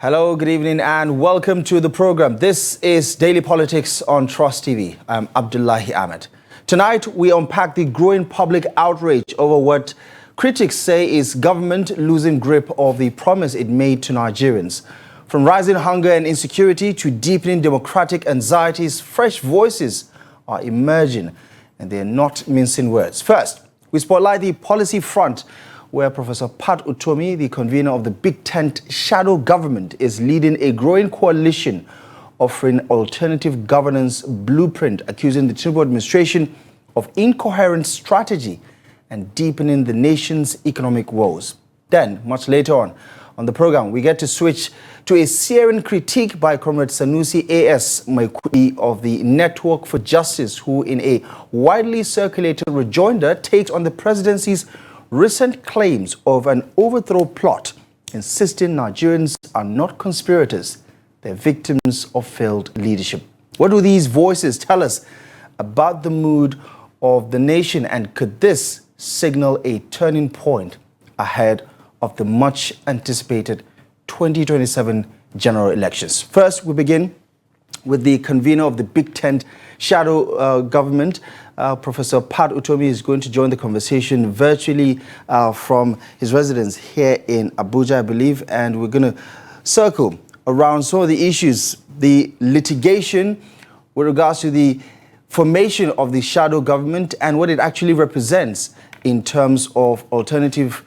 Hello, good evening, and welcome to the program. This is Daily Politics on Trust TV. I'm Abdullahi Ahmed. Tonight, we unpack the growing public outrage over what critics say is government losing grip of the promise it made to Nigerians. From rising hunger and insecurity to deepening democratic anxieties, fresh voices are emerging, and they're not mincing words. First, we spotlight the policy front, where Professor Pat Utomi, the convener of the Big Tent shadow government, is leading a growing coalition offering alternative governance blueprint, accusing the Tinubu administration of incoherent strategy and deepening the nation's economic woes. Then, much later on the program, we get to switch to a searing critique by Comrade Sanusi A.S. Maikudi of the Network for Justice, who in a widely circulated rejoinder takes on the presidency's recent claims of an overthrow plot, insisting Nigerians are not conspirators, they're victims of failed leadership. What do these voices tell us about the mood of the nation, and could this signal a turning point ahead of the much anticipated 2027 general elections? First, we begin with the convener of the Big Tent shadow government. Professor Pat Utomi is going to join the conversation virtually from his residence here in Abuja, I believe, and we're going to circle around some of the issues, the litigation with regards to the formation of the shadow government and what it actually represents in terms of alternative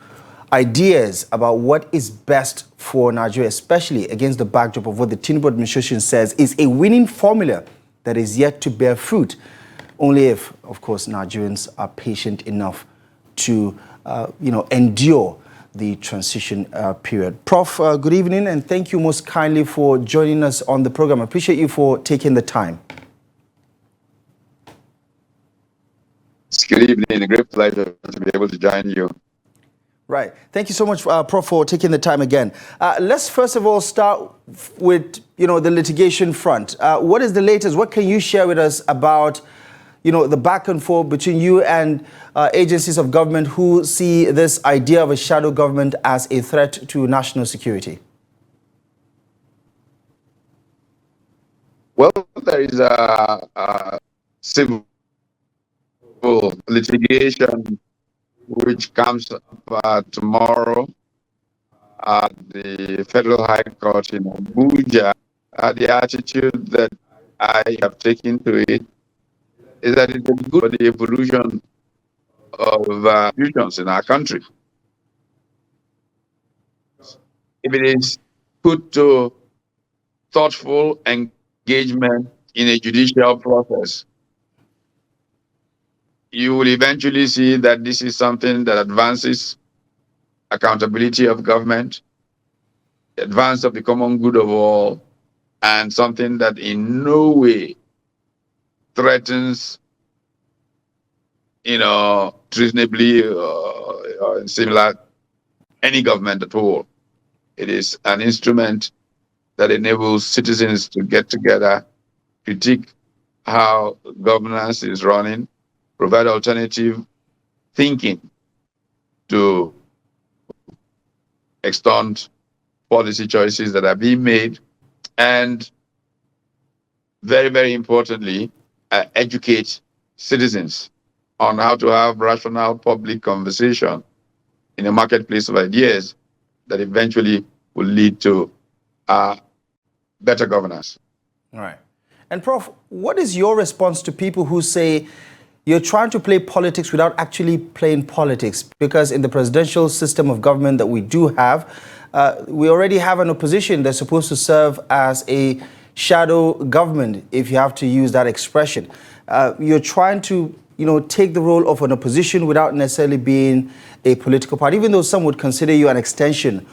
ideas about what is best for Nigeria, especially against the backdrop of what the Tinubu administration says is a winning formula that is yet to bear fruit, only if, of course, Nigerians are patient enough to, endure the transition period. Prof, good evening, and thank you most kindly for joining us on the program. I appreciate you for taking the time. Good evening. A great pleasure to be able to join you. Right. Thank you so much, Prof, for taking the time again. Let's first of all start with, the litigation front. What is the latest? What can you share with us about, the back and forth between you and agencies of government who see this idea of a shadow government as a threat to national security? Well, there is a civil litigation which comes up tomorrow at the Federal High Court in Abuja. The attitude that I have taken to it is that it is good for the evolution of institutions in our country. If it is put to thoughtful engagement in a judicial process, you will eventually see that this is something that advances accountability of government, advance of the common good of all, and something that in no way threatens, treasonably or similar any government at all. It is an instrument that enables citizens to get together, critique how governance is running, provide alternative thinking to extant policy choices that are being made, and very, very importantly, educate citizens on how to have rational public conversation in a marketplace of ideas that eventually will lead to better governance. All right. And Prof, what is your response to people who say you're trying to play politics without actually playing politics? Because in the presidential system of government that we do have, we already have an opposition that's supposed to serve as a shadow government, if you have to use that expression. You're trying to, take the role of an opposition without necessarily being a political party, even though some would consider you an extension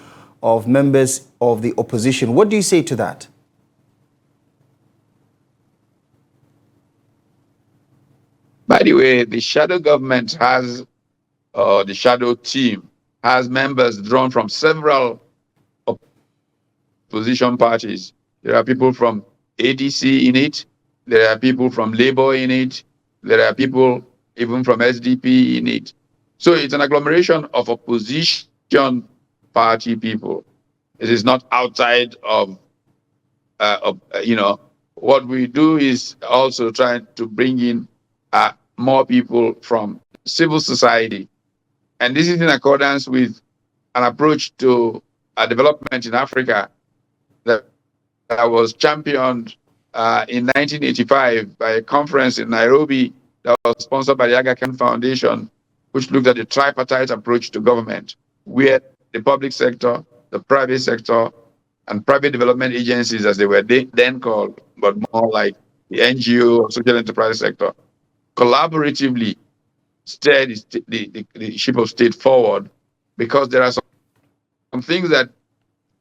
of members of the opposition. What do you say to that? By the way, the shadow government has, the shadow team has members drawn from several opposition parties. There are people from ADC in it. There are people from Labour in it. There are people even from SDP in it. So it's an agglomeration of opposition party people. It is not outside of what we do is also trying to bring in more people from civil society. And this is in accordance with an approach to development in Africa that was championed in 1985 by a conference in Nairobi that was sponsored by the Aga Khan Foundation, which looked at the tripartite approach to government, where the public sector, the private sector, and private development agencies, as they were then called, but more like the NGO or social enterprise sector, collaboratively steer the ship of state forward, because there are some things that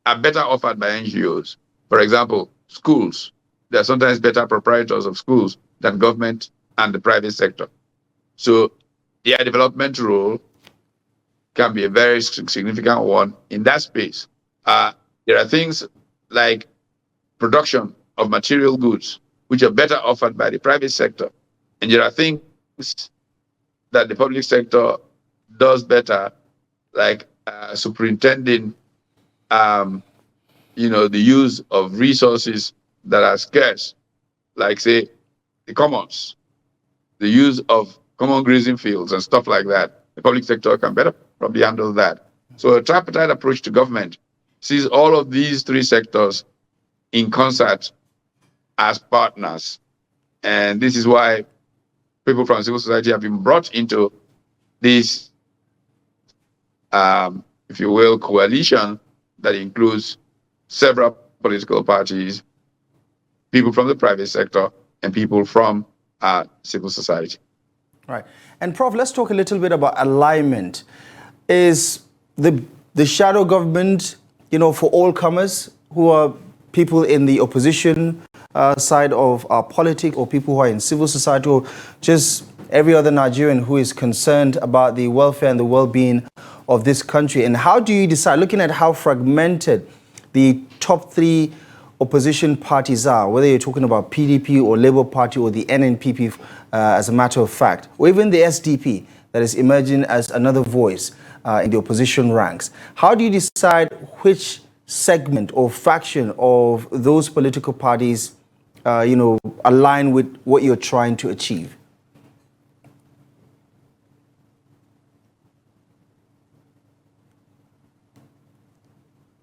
are better offered by NGOs. For example, schools. There are sometimes better proprietors of schools than government and the private sector. So their development role can be a very significant one in that space. There are things like production of material goods, which are better offered by the private sector. And there are things that the public sector does better, like superintending the use of resources that are scarce, like, say, the commons, the use of common grazing fields and stuff like that. The public sector can better probably handle that. So a tripartite approach to government sees all of these three sectors in concert as partners. And this is why people from civil society have been brought into this, if you will, coalition that includes several political parties, people from the private sector, and people from civil society. Right. And Prof, let's talk a little bit about alignment. Is the shadow government, for all comers who are people in the opposition side of our politics, or people who are in civil society, or just every other Nigerian who is concerned about the welfare and the well-being of this country? And how do you decide, looking at how fragmented the top three opposition parties are, whether you're talking about PDP or Labour Party or the NNPP, as a matter of fact, or even the SDP that is emerging as another voice in the opposition ranks? How do you decide which segment or faction of those political parties, align with what you're trying to achieve?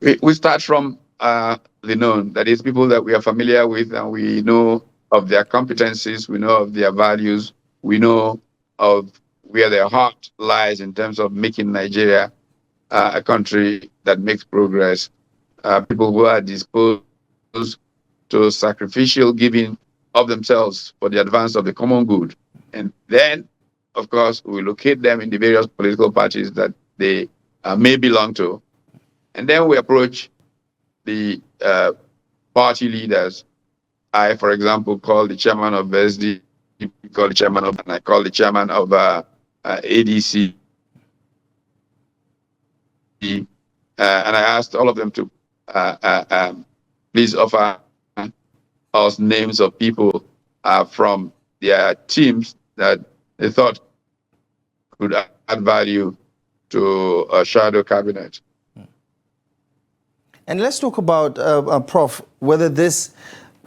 We start from the known, that is, people that we are familiar with and we know of their competencies, we know of their values, we know of where their heart lies in terms of making Nigeria a country that makes progress. People who are disposed to sacrificial giving of themselves for the advance of the common good. And then, of course, we locate them in the various political parties that they may belong to. And then we approach the party leaders. I, for example, call the chairman of SD, and I call the chairman of ADC. And I asked all of them to please offer us names of people from their teams that they thought could add value to a shadow cabinet. And let's talk about, Prof, whether this,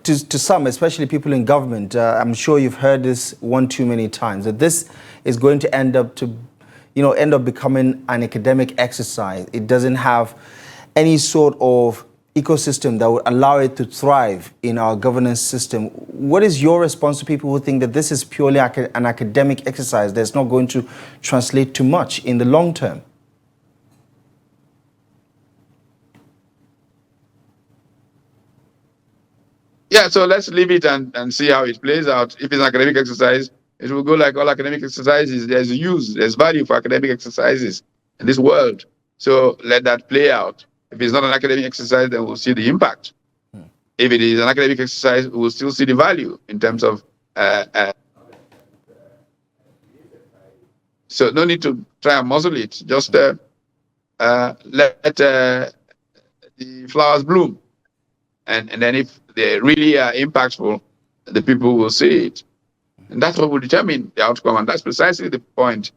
to some, especially people in government, I'm sure you've heard this one too many times, that this is going to end up becoming an academic exercise. It doesn't have any sort of ecosystem that would allow it to thrive in our governance system. What is your response to people who think that this is purely an academic exercise that's not going to translate to much in the long term? Yeah, so let's leave it and see how it plays out. If it's an academic exercise, it will go like all academic exercises. There's use, there's value for academic exercises in this world. So let that play out. If it's not an academic exercise, then we'll see the impact. If it is an academic exercise, we'll still see the value in terms of... so no need to try and muzzle it. Just let the flowers bloom. And then if they really are impactful, the people will see it. And that's what will determine the outcome. And that's precisely the point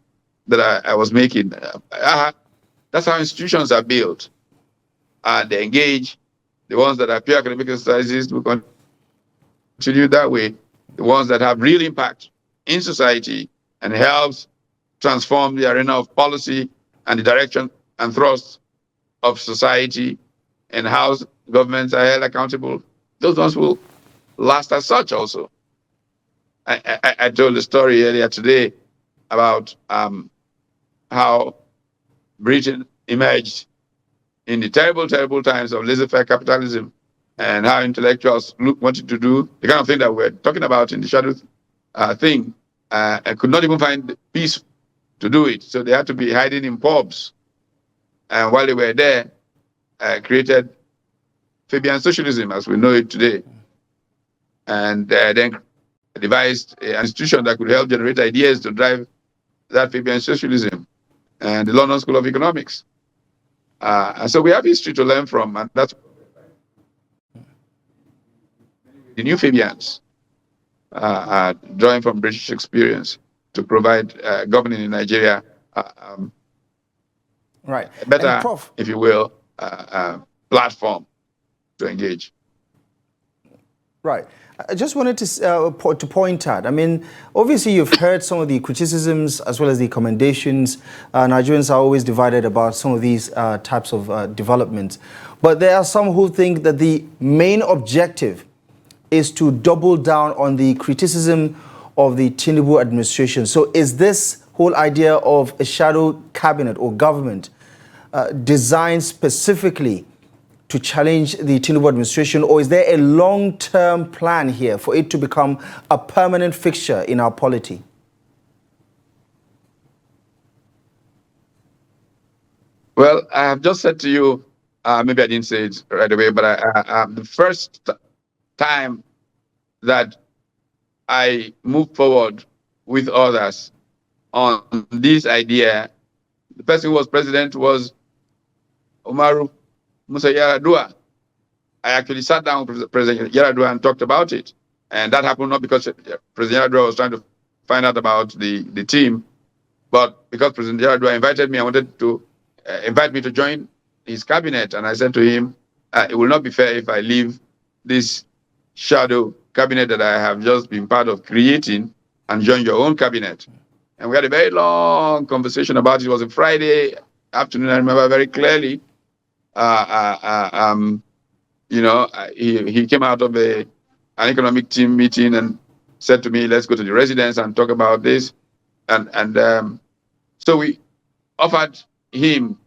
that I was making. That's how institutions are built. and they engage. The ones that are pure academic exercises will continue that way. The ones that have real impact in society and helps transform the arena of policy and the direction and thrust of society and how governments are held accountable, those ones will last as such also. I told the story earlier today about how Britain emerged in the terrible, terrible times of laissez-faire capitalism, and how intellectuals wanted to do the kind of thing that we're talking about in the shadow thing, and could not even find peace to do it. So they had to be hiding in pubs. And while they were there, created Fabian socialism as we know it today. And then devised an institution that could help generate ideas to drive that Fabian socialism, and the London School of Economics. And so we have history to learn from, and that's the new Fabians drawing from British experience to provide governing in Nigeria right. a better, if you will, platform to engage. Right. I just wanted to point out, I mean, obviously you've heard some of the criticisms as well as the commendations. Nigerians are always divided about some of these types of developments. But there are some who think that the main objective is to double down on the criticism of the Tinubu administration. So is this whole idea of a shadow cabinet or government designed specifically to challenge the Tinubu administration, or is there a long-term plan here for it to become a permanent fixture in our polity? Well, I have just said to you, maybe I didn't say it right away, but the first time that I moved forward with others on this idea, the person who was president was Umaru Musa Yaradua. I actually sat down with President Yaradua and talked about it. And that happened not because President Yaradua was trying to find out about the team, but because President Yaradua invited me, I wanted to invite me to join his cabinet. And I said to him, it will not be fair if I leave this shadow cabinet that I have just been part of creating and join your own cabinet. And we had a very long conversation about it. It was a Friday afternoon, I remember very clearly. You know, he came out of an economic team meeting and said to me, let's go to the residence and talk about this. And so we offered him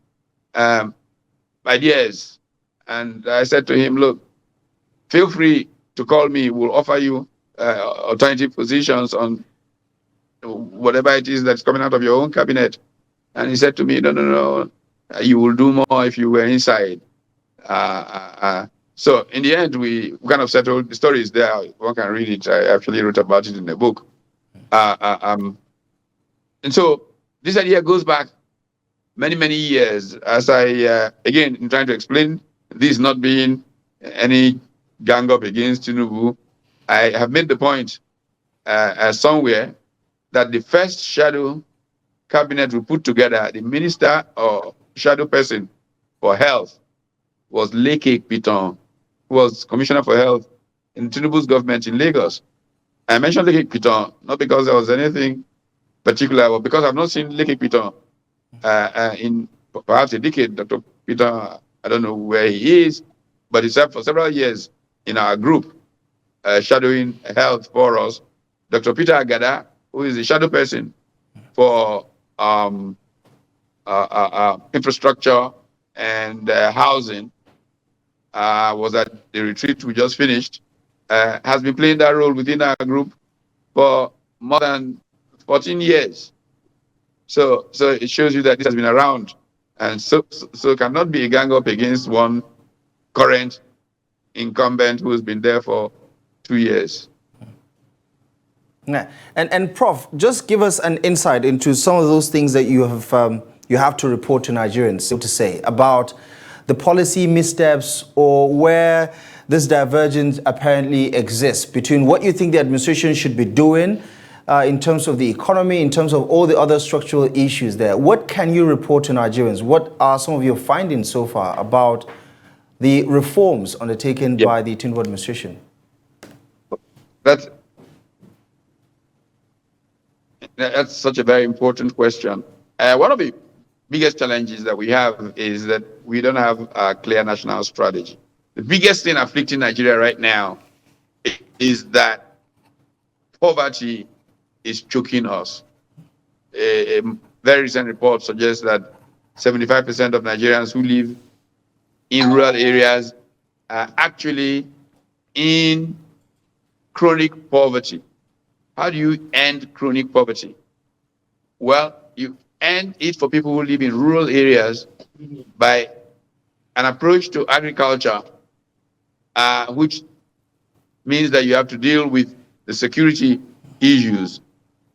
ideas. And I said to him, look, feel free to call me. We'll offer you alternative positions on whatever it is that's coming out of your own cabinet. And he said to me, no, you will do more if you were inside. So in the end, we kind of settled. The story is there. One can read it. I actually wrote about it in the book. And so this idea goes back many, many years. As I, again, in trying to explain this not being any gang up against Tinubu, I have made the point somewhere that the first shadow cabinet we put together, the minister or shadow person for health was Leke Piton, who was commissioner for health in Tinubu's government in Lagos. I mentioned Leke Piton not because there was anything particular, but because I've not seen Leke Piton in perhaps a decade. Dr. Piton, I don't know where he is, but he served for several years in our group, shadowing health for us. Dr. Peter Agada, who is the shadow person for infrastructure and housing, was at the retreat we just finished, has been playing that role within our group for more than 14 years. So it shows you that this has been around, and so it cannot be a gang up against one current incumbent who's been there for 2 years. Yeah. And Prof, just give us an insight into some of those things that you have to report to Nigerians, so to say, about the policy missteps or where this divergence apparently exists between what you think the administration should be doing in terms of the economy, in terms of all the other structural issues there. What can you report to Nigerians? What are some of your findings so far about the reforms undertaken Yeah. by the Tinubu administration? That's such a very important question. One of the biggest challenges that we have is that we don't have a clear national strategy. The biggest thing afflicting Nigeria right now is that poverty is choking us. A very recent report suggests that 75% of Nigerians who live in rural areas are actually in chronic poverty. How do you end chronic poverty? Well, you end it for people who live in rural areas by an approach to agriculture, which means that you have to deal with the security issues.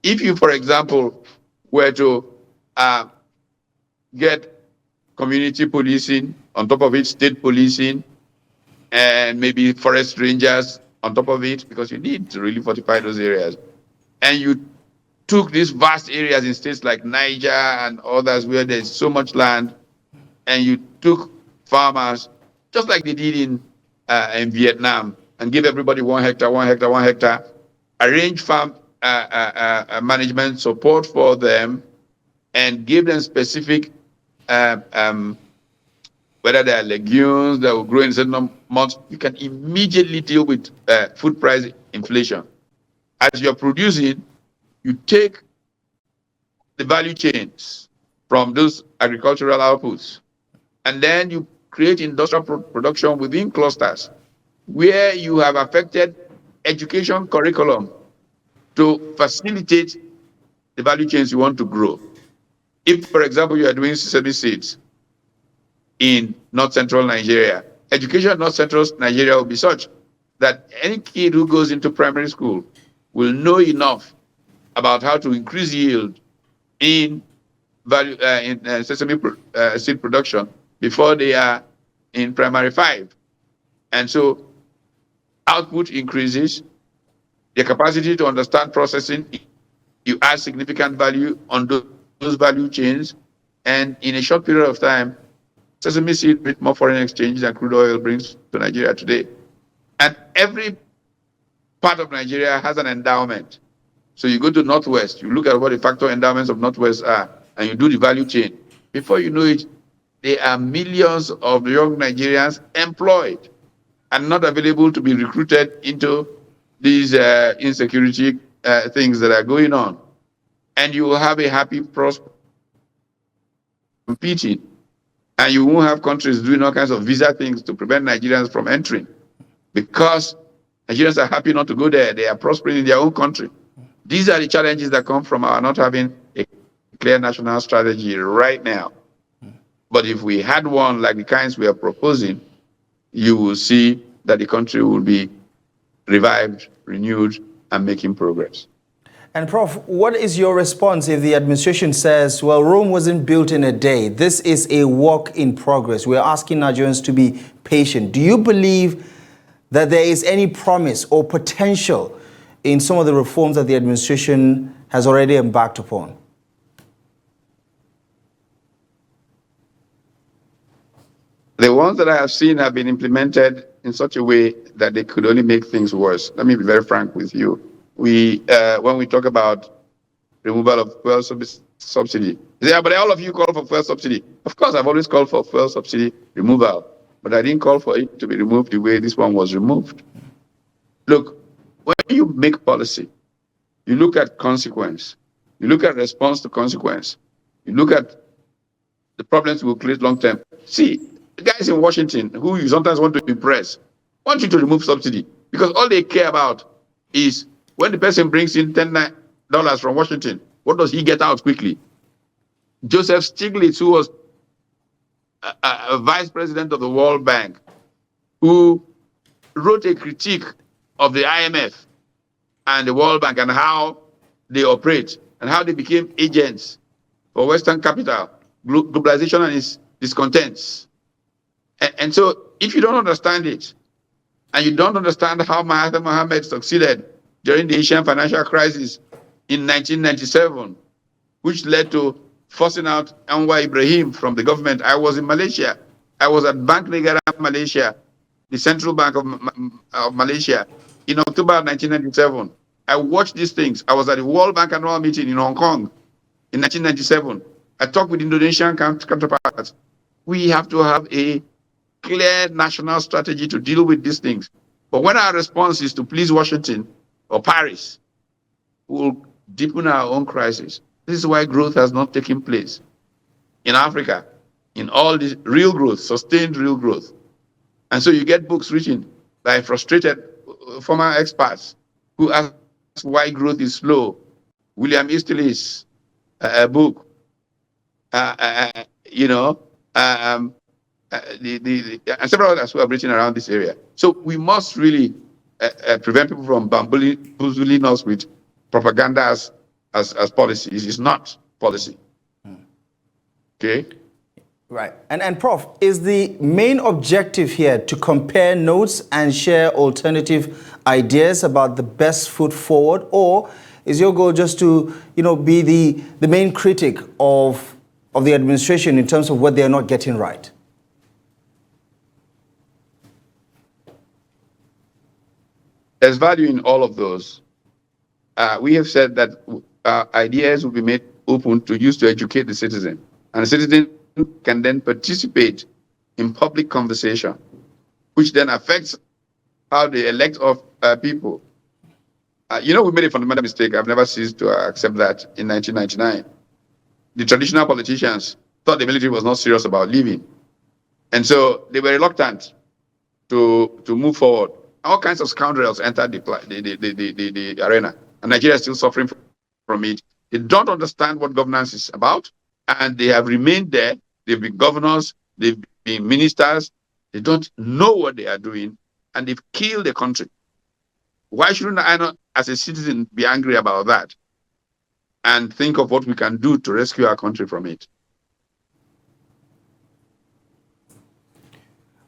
If you, for example, were to get community policing, on top of it, state policing, and maybe forest rangers on top of it, because you need to really fortify those areas. And you took these vast areas in states like Niger and others where there's so much land, and you took farmers, just like they did in Vietnam, and give everybody 1 hectare, 1 hectare, 1 hectare, arrange farm management support for them, and give them specific, whether they are legumes that will grow in certain months, you can immediately deal with food price inflation. As you're producing, you take the value chains from those agricultural outputs, and then you create industrial production within clusters where you have affected education curriculum to facilitate the value chains you want to grow. If, for example, you are doing sesame seeds in north-central Nigeria, education in north-central Nigeria will be such that any kid who goes into primary school will know enough about how to increase yield in value in sesame seed production before they are in primary 5. And so output increases, their capacity to understand processing, you add significant value on those value chains, and in a short period of time, sesame seed brings more foreign exchange than crude oil brings to Nigeria today. And every part of Nigeria has an endowment. So you go to Northwest, you look at what the factor endowments of Northwest are, and you do the value chain. Before you know it, there are millions of young Nigerians employed and not available to be recruited into these insecurity things that are going on. And you will have a happy, prosperous competing. And you won't have countries doing all kinds of visa things to prevent Nigerians from entering, because Nigerians are happy not to go there. They are prospering in their own country. These are the challenges that come from our not having a clear national strategy right now. But if we had one like the kinds we are proposing, you will see that the country will be revived, renewed, and making progress. And Prof, what is your response if the administration says, well, Rome wasn't built in a day. This is a work in progress. We're asking Nigerians to be patient. Do you believe that there is any promise or potential in some of the reforms that the administration has already embarked upon? The ones that I have seen have been implemented in such a way that they could only make things worse. Let me be very frank with you. When we talk about removal of fuel subsidy, yeah, but all of you call for fuel subsidy. Of course, I've always called for fuel subsidy removal, but I didn't call for it to be removed the way this one was removed. Look, when you make policy, you look at consequence, you look at response to consequence, you look at the problems will create long term. See, the guys in Washington who you sometimes want to impress want you to remove subsidy, because all they care about is when the person brings in $10 from Washington, what does he get out quickly? Joseph Stiglitz, who was a vice president of the World Bank, who wrote a critique of the IMF and the World Bank and how they operate and how they became agents for Western capital, globalization and its discontents. And so if you don't understand it, and you don't understand how Mahatma Mohammed succeeded during the Asian financial crisis in 1997, which led to forcing out Anwar Ibrahim from the government. I was in Malaysia I was at Bank Negara, Malaysia, the Central Bank of Malaysia, in October 1997. I watched these things. I was at the World Bank annual meeting in Hong Kong in 1997. I talked with Indonesian counterparts. We have to have a clear national strategy to deal with these things. But when our response is to please Washington or Paris, we will deepen our own crisis. This is why growth has not taken place in Africa, in all this real growth, sustained real growth. And so you get books written by frustrated former experts who ask why growth is slow. William Easterly's book, you know, and several others who have written around this area. So we must really prevent people from bamboozling us with propaganda as policy. It is not policy. Okay? Right. And Prof, is the main objective here to compare notes and share alternative ideas about the best foot forward, or is your goal just to, be the main critic of the administration in terms of what they're not getting right? There's value in all of those. We have said that ideas will be made open to use to educate the citizen, and the citizen can then participate in public conversation, which then affects how they elect people. We made a fundamental mistake. I've never ceased to accept that in 1999. The traditional politicians thought the military was not serious about leaving. And so they were reluctant to move forward. All kinds of scoundrels entered the arena, and Nigeria is still suffering from it. They don't understand what governance is about, and they have remained there. They've been governors, they've been ministers. They don't know what they are doing, and they've killed the country. Why shouldn't I not, as a citizen, be angry about that and think of what we can do to rescue our country from it?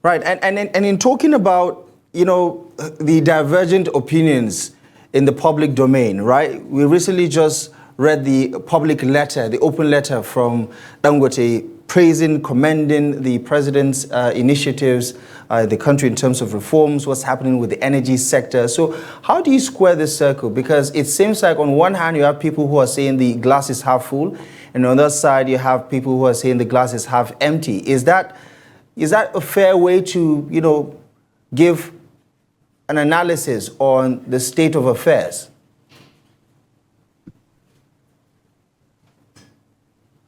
Right, and in talking about, the divergent opinions in the public domain, right? We recently just read the public letter, the open letter from Dangote, praising, commending the president's initiatives, the country in terms of reforms, what's happening with the energy sector. So how do you square this circle? Because it seems like on one hand, you have people who are saying the glass is half full, and on the other side, you have people who are saying the glass is half empty. Is that a fair way to, give an analysis on the state of affairs?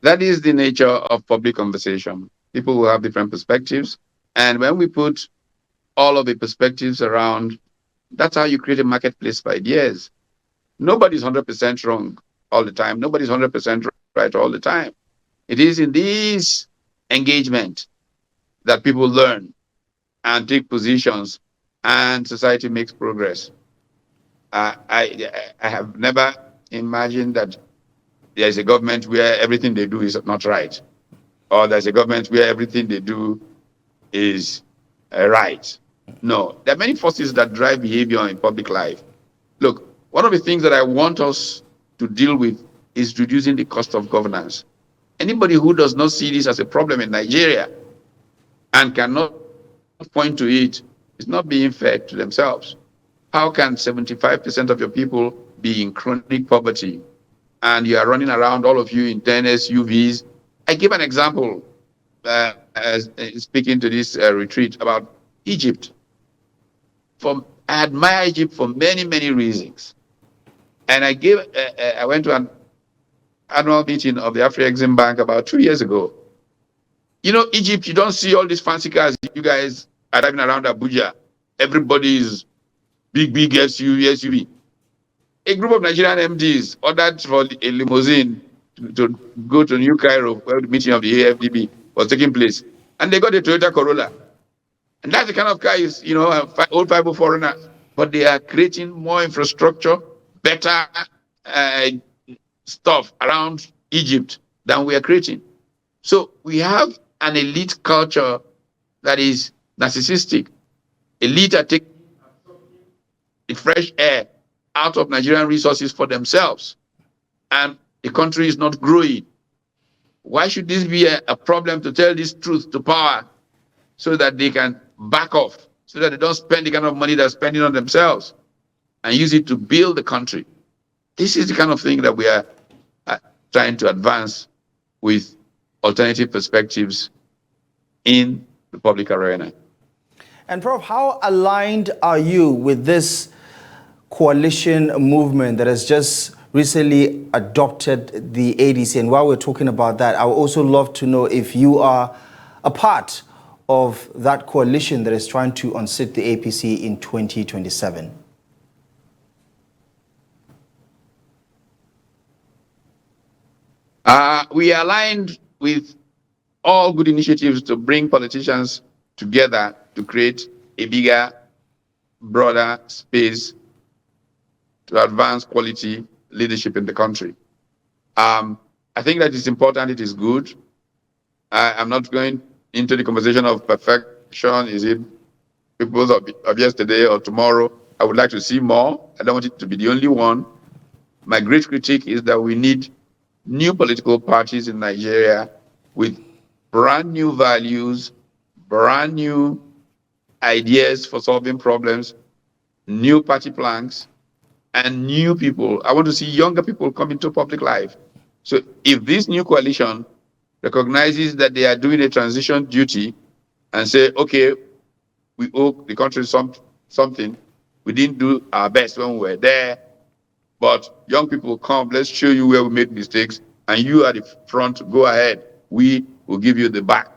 That is the nature of public conversation. People will have different perspectives. And when we put all of the perspectives around, that's how you create a marketplace for ideas. Nobody's 100% wrong all the time. Nobody's 100% right all the time. It is in this engagement that people learn and take positions, and society makes progress. I have never imagined that there's a government where everything they do is not right, or there's a government where everything they do is right. No, there are many forces that drive behavior in public life. Look, one of the things that I want us to deal with is reducing the cost of governance. Anybody who does not see this as a problem in Nigeria and cannot point to it is not being fair to themselves. How can 75% of your people be in chronic poverty, and you are running around, all of you, in 10 SUVs? I give an example as speaking to this retreat about Egypt. I admire Egypt for many, many reasons. And I went to an annual meeting of the Afro-Exim Bank about 2 years ago. Egypt, you don't see all these fancy cars. You guys are driving around Abuja. Everybody is big SUV. A group of Nigerian MDs ordered for a limousine to go to New Cairo, where the meeting of the AFDB was taking place. And they got a Toyota Corolla. And that's the kind of car is, old 504. But they are creating more infrastructure, better stuff around Egypt than we are creating. So we have an elite culture that is narcissistic. Elite are taking the fresh air out of Nigerian resources for themselves, and the country is not growing. Why should this be a problem to tell this truth to power so that they can back off, so that they don't spend the kind of money they're spending on themselves and use it to build the country. This is the kind of thing that we are trying to advance with alternative perspectives in the public arena. And Prof, how aligned are you with this coalition movement that has just recently adopted the ADC? And while we're talking about that, I would also love to know if you are a part of that coalition that is trying to unseat the APC in 2027. We are aligned with all good initiatives to bring politicians together to create a bigger, broader space to advance quality leadership in the country. I think that it's important, it is good. I'm not going into the conversation of perfection. Is it people of yesterday or tomorrow? I would like to see more. I don't want it to be the only one. My great critique is that we need new political parties in Nigeria with brand new values, brand new ideas for solving problems, new party plans, and new people. I want to see younger people come into public life. So if this new coalition recognizes that they are doing a transition duty and say, okay, we owe the country something, we didn't do our best when we were there, but young people come, let's show you where we made mistakes, and you are the front, go ahead. We will give you the back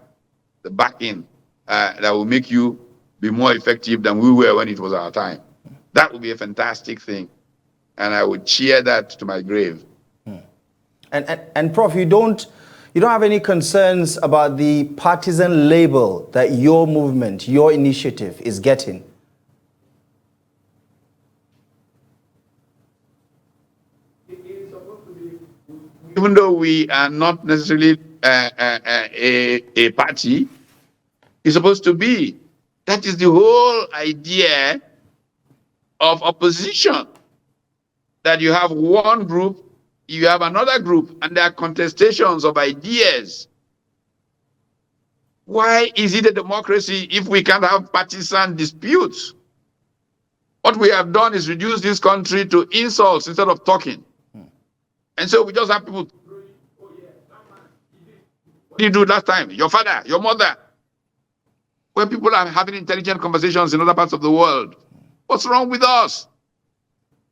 in that will make you be more effective than we were when it was our time. That would be a fantastic thing. And I would cheer that to my grave. And Prof, you don't have any concerns about the partisan label that your movement, your initiative is getting? Even though we are not necessarily a party, it's supposed to be. That is the whole idea of opposition. That you have one group, you have another group, and there are contestations of ideas. Why is it a democracy if we can't have partisan disputes? What we have done is reduce this country to insults instead of talking. And so we just have people, what did you do last time? Your father, your mother. When people are having intelligent conversations in other parts of the world, what's wrong with us?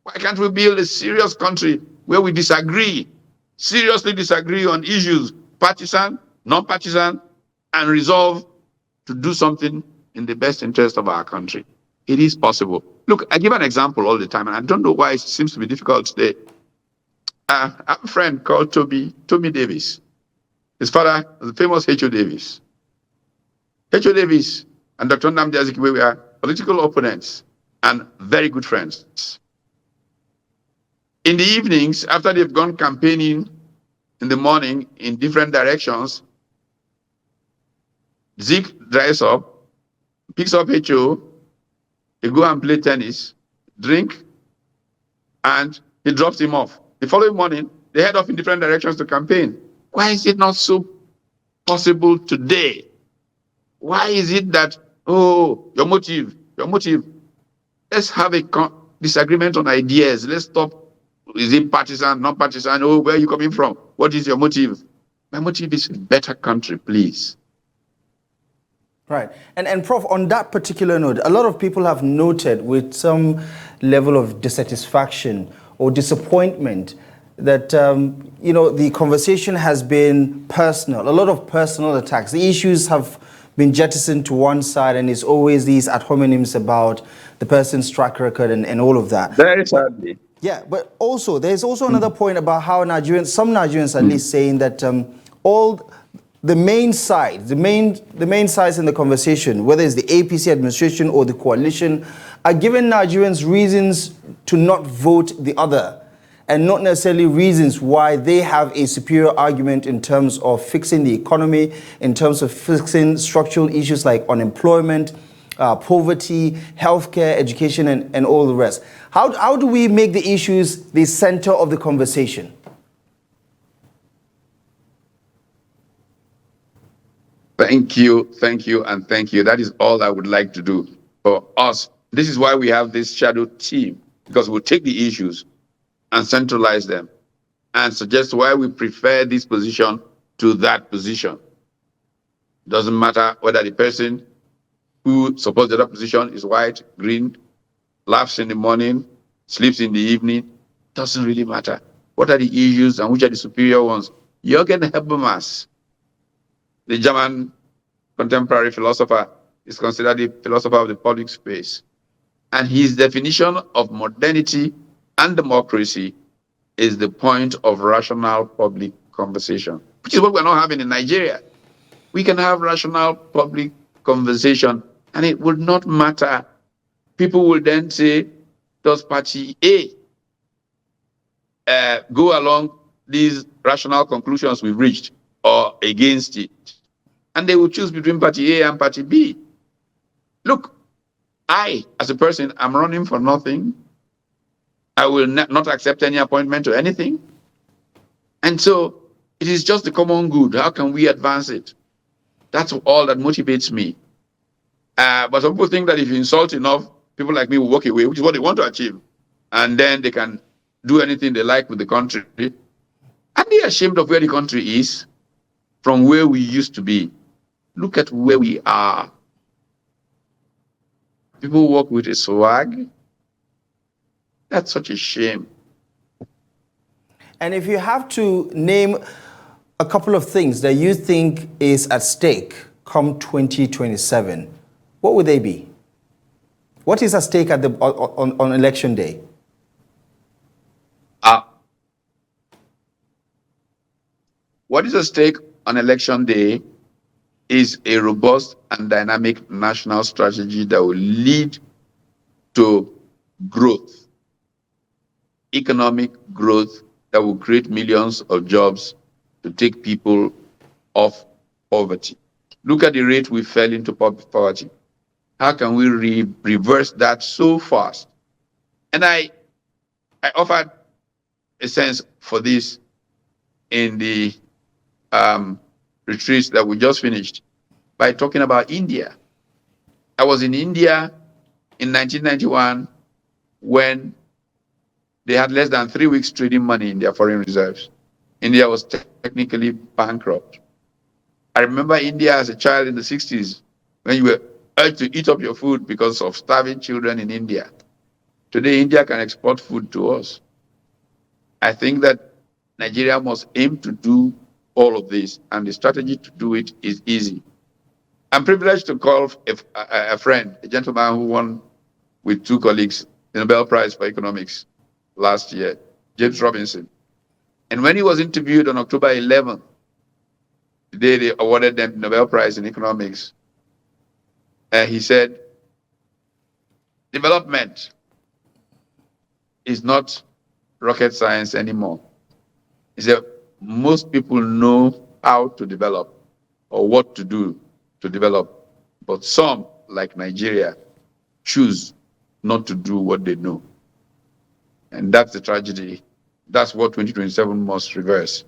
Why can't we build a serious country where we disagree, seriously disagree on issues, partisan, non-partisan, and resolve to do something in the best interest of our country? It is possible. Look, I give an example all the time, and I don't know why it seems to be difficult today. I have a friend called Tomi Davis. His father was the famous H.O. Davis. H.O. Davis and Dr. Nnamdi Azikiwe were political opponents and very good friends. In the evenings, after they've gone campaigning in the morning in different directions, Zeke dries up, picks up H.O., they go and play tennis, drink, and he drops him off. The following morning, they head off in different directions to campaign. Why is it not so possible today? Why is it that, oh, your motive, let's have a disagreement on ideas. Let's stop. Is it partisan, non-partisan? Oh, where are you coming from? What is your motive? My motive is a better country, please. Right. And Prof, on that particular note, a lot of people have noted with some level of dissatisfaction or disappointment that, the conversation has been personal, a lot of personal attacks. The issues have been jettisoned to one side, and it's always these ad hominems about the person's track record and all of that. Very sadly. Yeah, but also, there's also another point about how some Nigerians at least saying that all the main sides, the main sides in the conversation, whether it's the APC administration or the coalition, are giving Nigerians reasons to not vote the other, and not necessarily reasons why they have a superior argument in terms of fixing the economy, in terms of fixing structural issues like unemployment, poverty, healthcare, education, and all the rest. How do we make the issues the center of the conversation? Thank you, and thank you. That is all I would like to do for us. This is why we have this shadow team, because we'll take the issues and centralize them and suggest why we prefer this position to that position. Doesn't matter whether the person who supports the other position is white, green, laughs in the morning, sleeps in the evening. Doesn't really matter. What are the issues and which are the superior ones? Jürgen Habermas, the German contemporary philosopher, is considered the philosopher of the public space. And his definition of modernity and democracy is the point of rational public conversation, which is what we're not having in Nigeria. We can have rational public conversation, and it would not matter. People will then say, does party A go along these rational conclusions we've reached or against it? And they will choose between party A and party B. Look, I, as a person, I'm running for nothing. I will not accept any appointment or anything. And so it is just the common good. How can we advance it? That's all that motivates me. But some people think that if you insult enough, people like me will walk away, which is what they want to achieve. And then they can do anything they like with the country. Are they ashamed of where the country is from where we used to be? Look at where we are. People walk with a swag. That's such a shame. And if you have to name a couple of things that you think is at stake come 2027, what would they be? What is at stake at on election day? What is at stake on election day is a robust and dynamic national strategy that will lead to growth, economic growth that will create millions of jobs to take people off poverty. Look at the rate we fell into poverty. How can we reverse that so fast? And I offered a sense for this in the retreats that we just finished by talking about India. I was in India in 1991 when they had less than 3 weeks trading money in their foreign reserves. India was technically bankrupt. I remember India as a child in the 60s when you were urged to eat up your food because of starving children in India. Today, India can export food to us. I think that Nigeria must aim to do all of this, and the strategy to do it is easy. I'm privileged to call a friend, a gentleman who won with 2 colleagues the Nobel Prize for Economics last year, James Robinson. And when he was interviewed on October 11th, the day they awarded them the Nobel Prize in Economics, he said, development is not rocket science anymore. He said, most people know how to develop or what to do to develop, but some, like Nigeria, choose not to do what they know. And that's the tragedy. That's what 2027 must reverse.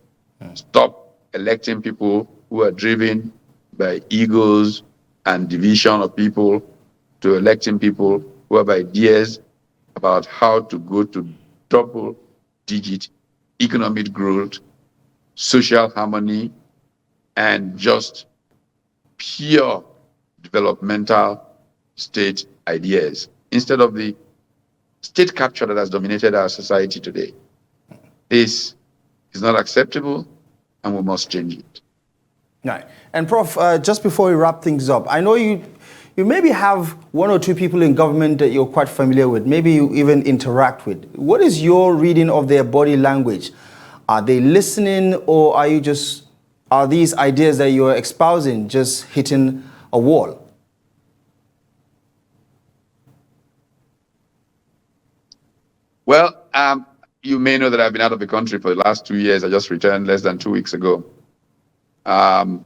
Stop electing people who are driven by egos and division of people to electing people who have ideas about how to go to double-digit economic growth, social harmony, and just pure developmental state ideas instead of the state capture that has dominated our society today. This is not acceptable, and we must change it. Right. And Prof, just before we wrap things up, I know you maybe have 1 or 2 people in government that you're quite familiar with, maybe you even interact with. What is your reading of their body language? Are they listening, or are these ideas that you're espousing just hitting a wall? Well, you may know that I've been out of the country for the last 2 years. I just returned less than 2 weeks ago. And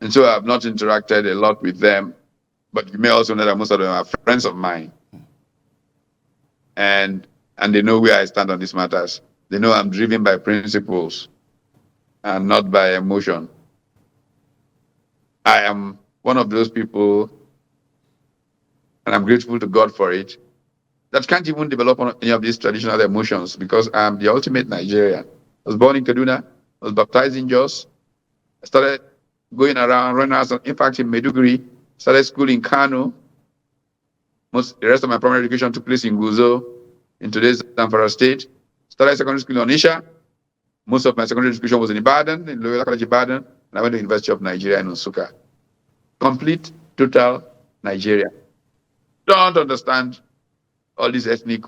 so I've not interacted a lot with them, but you may also know that most of them are friends of mine. And they know where I stand on these matters. They know I'm driven by principles and not by emotion. I am one of those people, and I'm grateful to God for it, that can't even develop on any of these traditional emotions because I'm the ultimate Nigerian. I was born in Kaduna, I was baptized in Jos, I started going around, running around, in fact, in Maiduguri, started school in Kano. The rest of my primary education took place in Guzo, in today's Zamfara State. Started secondary school in Onisha. Most of my secondary education was in Ibadan, in Loyola College Ibadan, and I went to the University of Nigeria in Nsukka. Complete, total Nigeria. Don't understand all these ethnic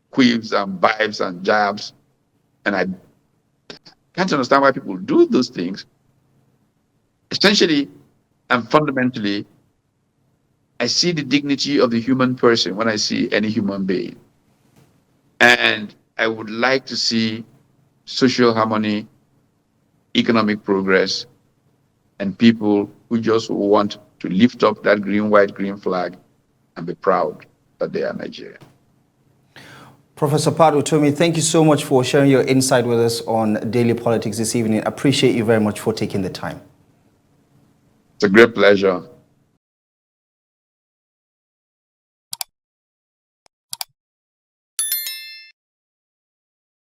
quibs and vibes and jabs, and I can't understand why people do those things. Essentially and fundamentally, I see the dignity of the human person when I see any human being. And I would like to see social harmony, economic progress, and people who just want to lift up that green, white, green flag and be proud that they are Nigerian. Professor Pat Utomi, thank you so much for sharing your insight with us on Daily Politics this evening. I appreciate you very much for taking the time. It's a great pleasure.